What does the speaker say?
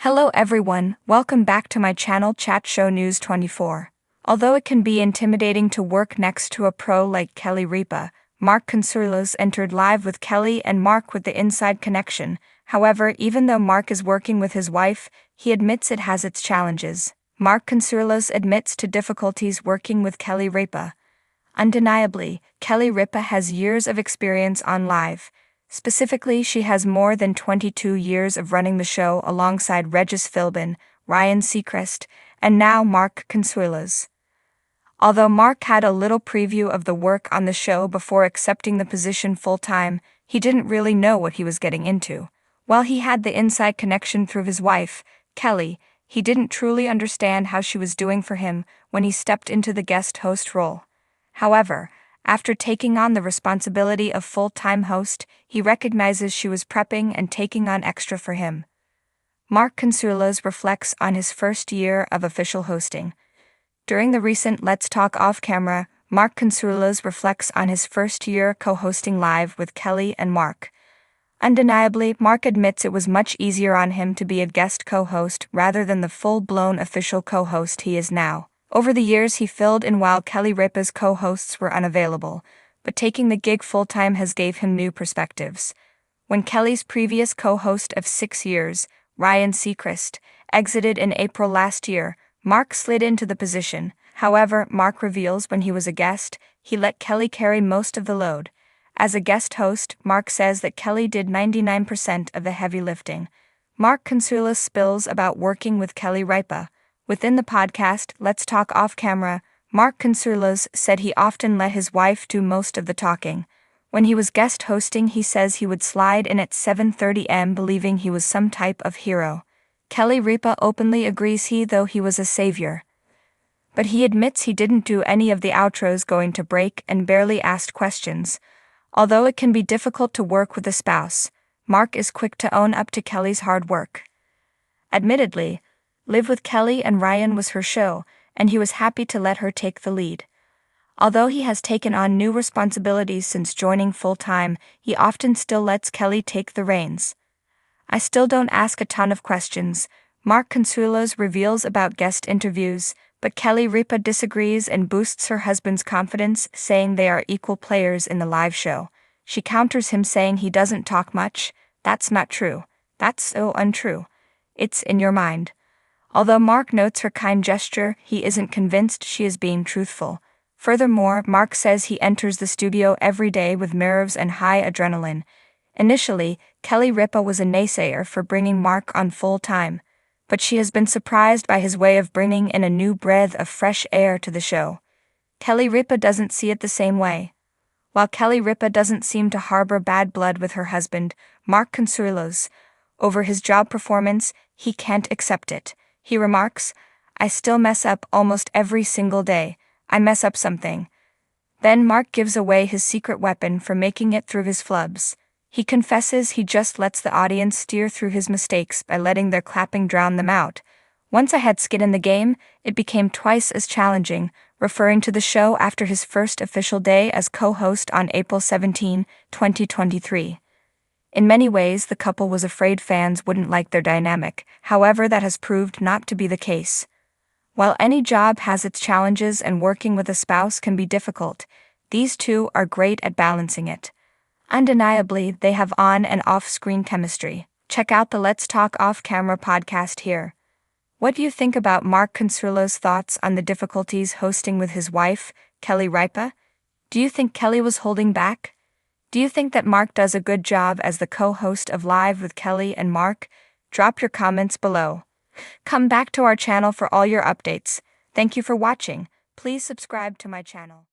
Hello everyone, welcome back to my channel Chat Show News 24. Although it can be intimidating to work next to a pro like Kelly Ripa, Mark Consuelos entered live with Kelly and Mark with the inside connection. However, even though Mark is working with his wife, he admits it has its challenges. Mark Consuelos admits to difficulties working with Kelly Ripa. Undeniably, Kelly Ripa has years of experience on live. Specifically, she has more than 22 years of running the show alongside Regis Philbin, Ryan Seacrest, and now Mark Consuelos. Although Mark had a little preview of the work on the show before accepting the position full-time, he didn't really know what he was getting into. While he had the inside connection through his wife, Kelly, he didn't truly understand how she was doing for him when he stepped into the guest host role. However, after taking on the responsibility of full-time host, he recognizes she was prepping and taking on extra for him. Mark Consuelos reflects on his first year of official hosting. During the recent Let's Talk Off-Camera, Mark Consuelos reflects on his first year co-hosting live with Kelly and Mark. Undeniably, Mark admits it was much easier on him to be a guest co-host rather than the full-blown official co-host he is now. Over the years he filled in while Kelly Ripa's co-hosts were unavailable, but taking the gig full-time has gave him new perspectives. When Kelly's previous co-host of 6 years, Ryan Seacrest, exited in April last year, Mark slid into the position. However, Mark reveals when he was a guest, he let Kelly carry most of the load. As a guest host, Mark says that Kelly did 99% of the heavy lifting. Mark Consuelos spills about working with Kelly Ripa. Within the podcast, Let's Talk Off-Camera, Mark Consuelos said he often let his wife do most of the talking. When he was guest hosting, he says he would slide in at 7:30 am believing he was some type of hero. Kelly Ripa openly agrees though he was a savior. But he admits he didn't do any of the outros going to break and barely asked questions. Although it can be difficult to work with a spouse, Mark is quick to own up to Kelly's hard work. Admittedly, Live with Kelly and Ryan was her show, and he was happy to let her take the lead. Although he has taken on new responsibilities since joining full-time, he often still lets Kelly take the reins. I still don't ask a ton of questions, Mark Consuelos reveals about guest interviews, but Kelly Ripa disagrees and boosts her husband's confidence, saying they are equal players in the live show. She counters him saying he doesn't talk much. That's not true. That's so untrue. It's in your mind. Although Mark notes her kind gesture, he isn't convinced she is being truthful. Furthermore, Mark says he enters the studio every day with nerves and high adrenaline. Initially, Kelly Ripa was a naysayer for bringing Mark on full-time, but she has been surprised by his way of bringing in a new breath of fresh air to the show. Kelly Ripa doesn't see it the same way. While Kelly Ripa doesn't seem to harbor bad blood with her husband, Mark Consuelos, over his job performance, he can't accept it. He remarks, "I still mess up almost every single day. I mess up something." Then Mark gives away his secret weapon for making it through his flubs. He confesses he just lets the audience steer through his mistakes by letting their clapping drown them out. "Once I had skin in the game, it became twice as challenging," referring to the show after his first official day as co-host on April 17, 2023. In many ways, the couple was afraid fans wouldn't like their dynamic, however that has proved not to be the case. While any job has its challenges and working with a spouse can be difficult, these two are great at balancing it. Undeniably, they have on- and off-screen chemistry. Check out the Let's Talk Off-Camera podcast here. What do you think about Mark Consuelos' thoughts on the difficulties hosting with his wife, Kelly Ripa? Do you think Kelly was holding back? Do you think that Mark does a good job as the co-host of Live with Kelly and Mark? Drop your comments below. Come back to our channel for all your updates. Thank you for watching. Please subscribe to my channel.